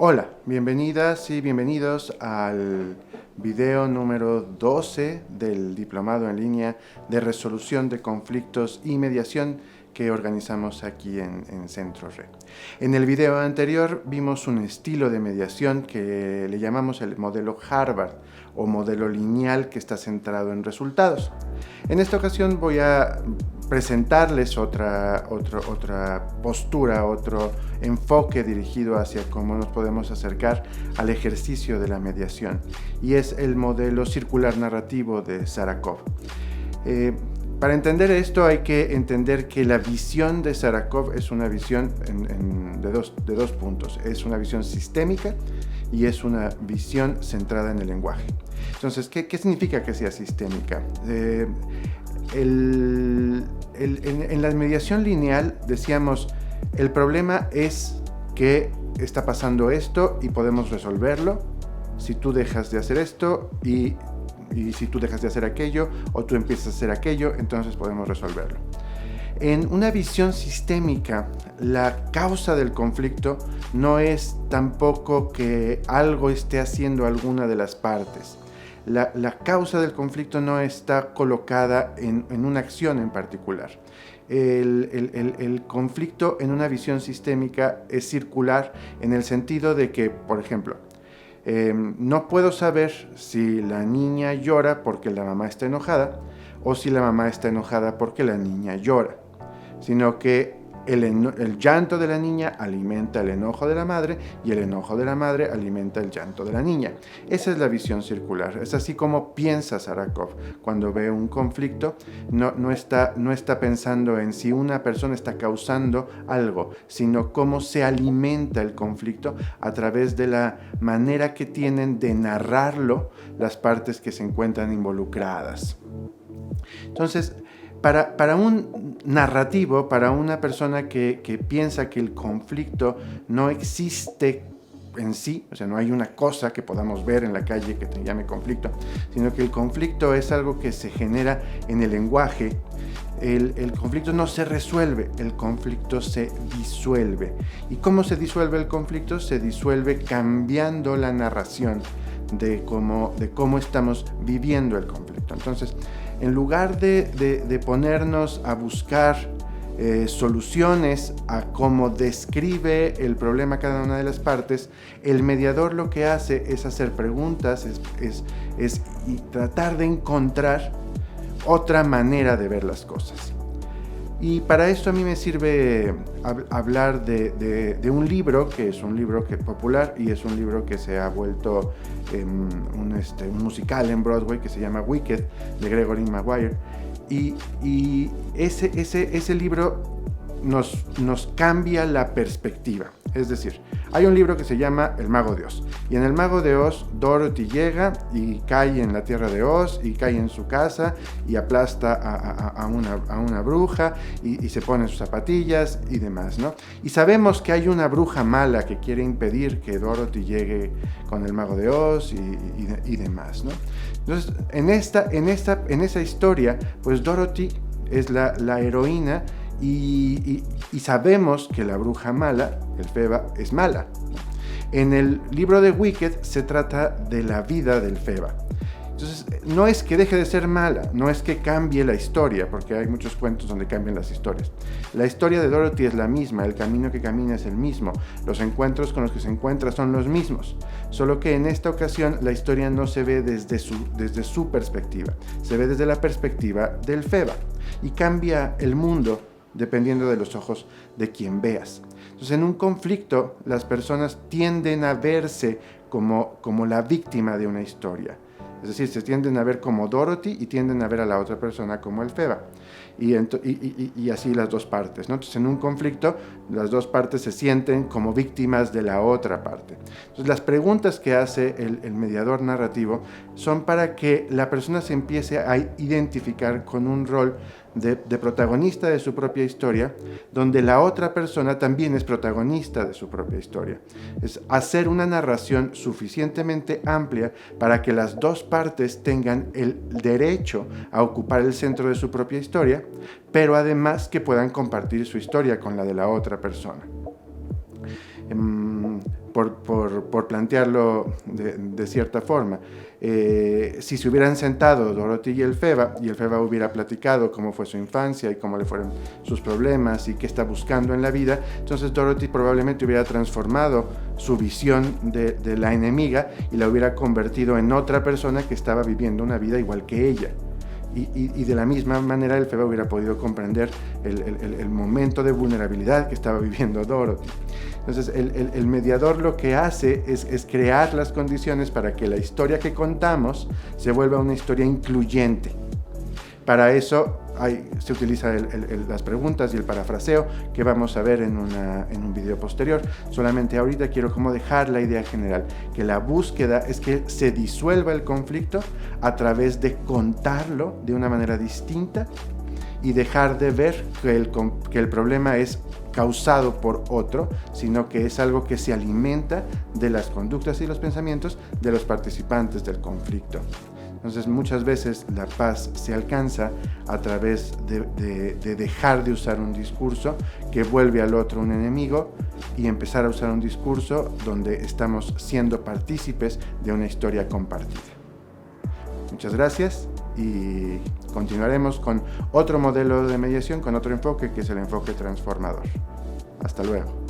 Hola, bienvenidas y bienvenidos al video número 12 del Diplomado en Línea de Resolución de Conflictos y Mediación que organizamos aquí en Centro Re. En el video anterior vimos un estilo de mediación que le llamamos el modelo Harvard o modelo lineal que está centrado en resultados. En esta ocasión voy a presentarles otra postura, otro enfoque dirigido hacia cómo nos podemos acercar al ejercicio de la mediación, y es el modelo circular narrativo de Sarakov. Para entender esto hay que entender que la visión de Sarakov es una visión de dos puntos. Es una visión sistémica y es una visión centrada en el lenguaje. Entonces, ¿qué significa que sea sistémica? En la mediación lineal decíamos, el problema es que está pasando esto y podemos resolverlo si tú dejas de hacer esto y si tú dejas de hacer aquello o tú empiezas a hacer aquello, entonces podemos resolverlo. En una visión sistémica, la causa del conflicto no es tampoco que algo esté haciendo alguna de las partes. La causa del conflicto no está colocada en una acción en particular. El conflicto en una visión sistémica es circular en el sentido de que, por ejemplo, no puedo saber si la niña llora porque la mamá está enojada o si la mamá está enojada porque la niña llora, sino que el llanto de la niña alimenta el enojo de la madre y el enojo de la madre alimenta el llanto de la niña. Esa es la visión circular. Es así como piensa Sarakov cuando ve un conflicto. No está pensando en si una persona está causando algo, sino cómo se alimenta el conflicto a través de la manera que tienen de narrarlo las partes que se encuentran involucradas. Entonces, para un narrativo, para una persona que piensa que el conflicto no existe en sí, o sea, no hay una cosa que podamos ver en la calle que se llame conflicto, sino que el conflicto es algo que se genera en el lenguaje. El conflicto no se resuelve, el conflicto se disuelve. ¿Y cómo se disuelve el conflicto? Se disuelve cambiando la narración de cómo estamos viviendo el conflicto. Entonces, en lugar de ponernos a buscar soluciones a cómo describe el problema cada una de las partes, el mediador lo que hace es hacer preguntas, es tratar de encontrar otra manera de ver las cosas. Y para esto a mí me sirve hablar de un libro, que es un libro popular y es un libro que se ha vuelto un musical en Broadway que se llama Wicked, de Gregory Maguire. Y ese libro nos cambia la perspectiva. Es decir, hay un libro que se llama El Mago de Oz. Y en El Mago de Oz, Dorothy llega y cae en la tierra de Oz y cae en su casa y aplasta a una bruja y se pone sus zapatillas y demás, ¿no? Y sabemos que hay una bruja mala que quiere impedir que Dorothy llegue con el Mago de Oz y demás, ¿no? Entonces, en esa historia, pues Dorothy es la heroína y sabemos que la bruja mala, el Feba, es mala. En el libro de Wicked se trata de la vida del Feba. Entonces, no es que deje de ser mala, no es que cambie la historia, porque hay muchos cuentos donde cambian las historias. La historia de Dorothy es la misma, el camino que camina es el mismo, los encuentros con los que se encuentra son los mismos, solo que en esta ocasión la historia no se ve desde su perspectiva, se ve desde la perspectiva del Feba, y cambia el mundo dependiendo de los ojos de quien veas. Entonces, en un conflicto, las personas tienden a verse como la víctima de una historia. Es decir, se tienden a ver como Dorothy y tienden a ver a la otra persona como el Feba. Y así las dos partes, ¿no? Entonces, en un conflicto, las dos partes se sienten como víctimas de la otra parte. Entonces, las preguntas que hace el mediador narrativo son para que la persona se empiece a identificar con un rol de protagonista de su propia historia, donde la otra persona también es protagonista de su propia historia. Es hacer una narración suficientemente amplia para que las dos partes tengan el derecho a ocupar el centro de su propia historia, pero además que puedan compartir su historia con la de la otra persona. por plantearlo de cierta forma. Si se hubieran sentado Dorothy y el Feba hubiera platicado cómo fue su infancia y cómo le fueron sus problemas y qué está buscando en la vida, entonces Dorothy probablemente hubiera transformado su visión de la enemiga y la hubiera convertido en otra persona que estaba viviendo una vida igual que ella. Y de la misma manera el Feba hubiera podido comprender el momento de vulnerabilidad que estaba viviendo Dorothy. Entonces el mediador lo que hace es crear las condiciones para que la historia que contamos se vuelva una historia incluyente. Para eso se utilizan las preguntas y el parafraseo que vamos a ver en un video posterior. Solamente ahorita quiero como dejar la idea general, que la búsqueda es que se disuelva el conflicto a través de contarlo de una manera distinta y dejar de ver que el problema es causado por otro, sino que es algo que se alimenta de las conductas y los pensamientos de los participantes del conflicto. Entonces muchas veces la paz se alcanza a través de dejar de usar un discurso que vuelve al otro un enemigo y empezar a usar un discurso donde estamos siendo partícipes de una historia compartida. Muchas gracias y continuaremos con otro modelo de mediación, con otro enfoque que es el enfoque transformador. Hasta luego.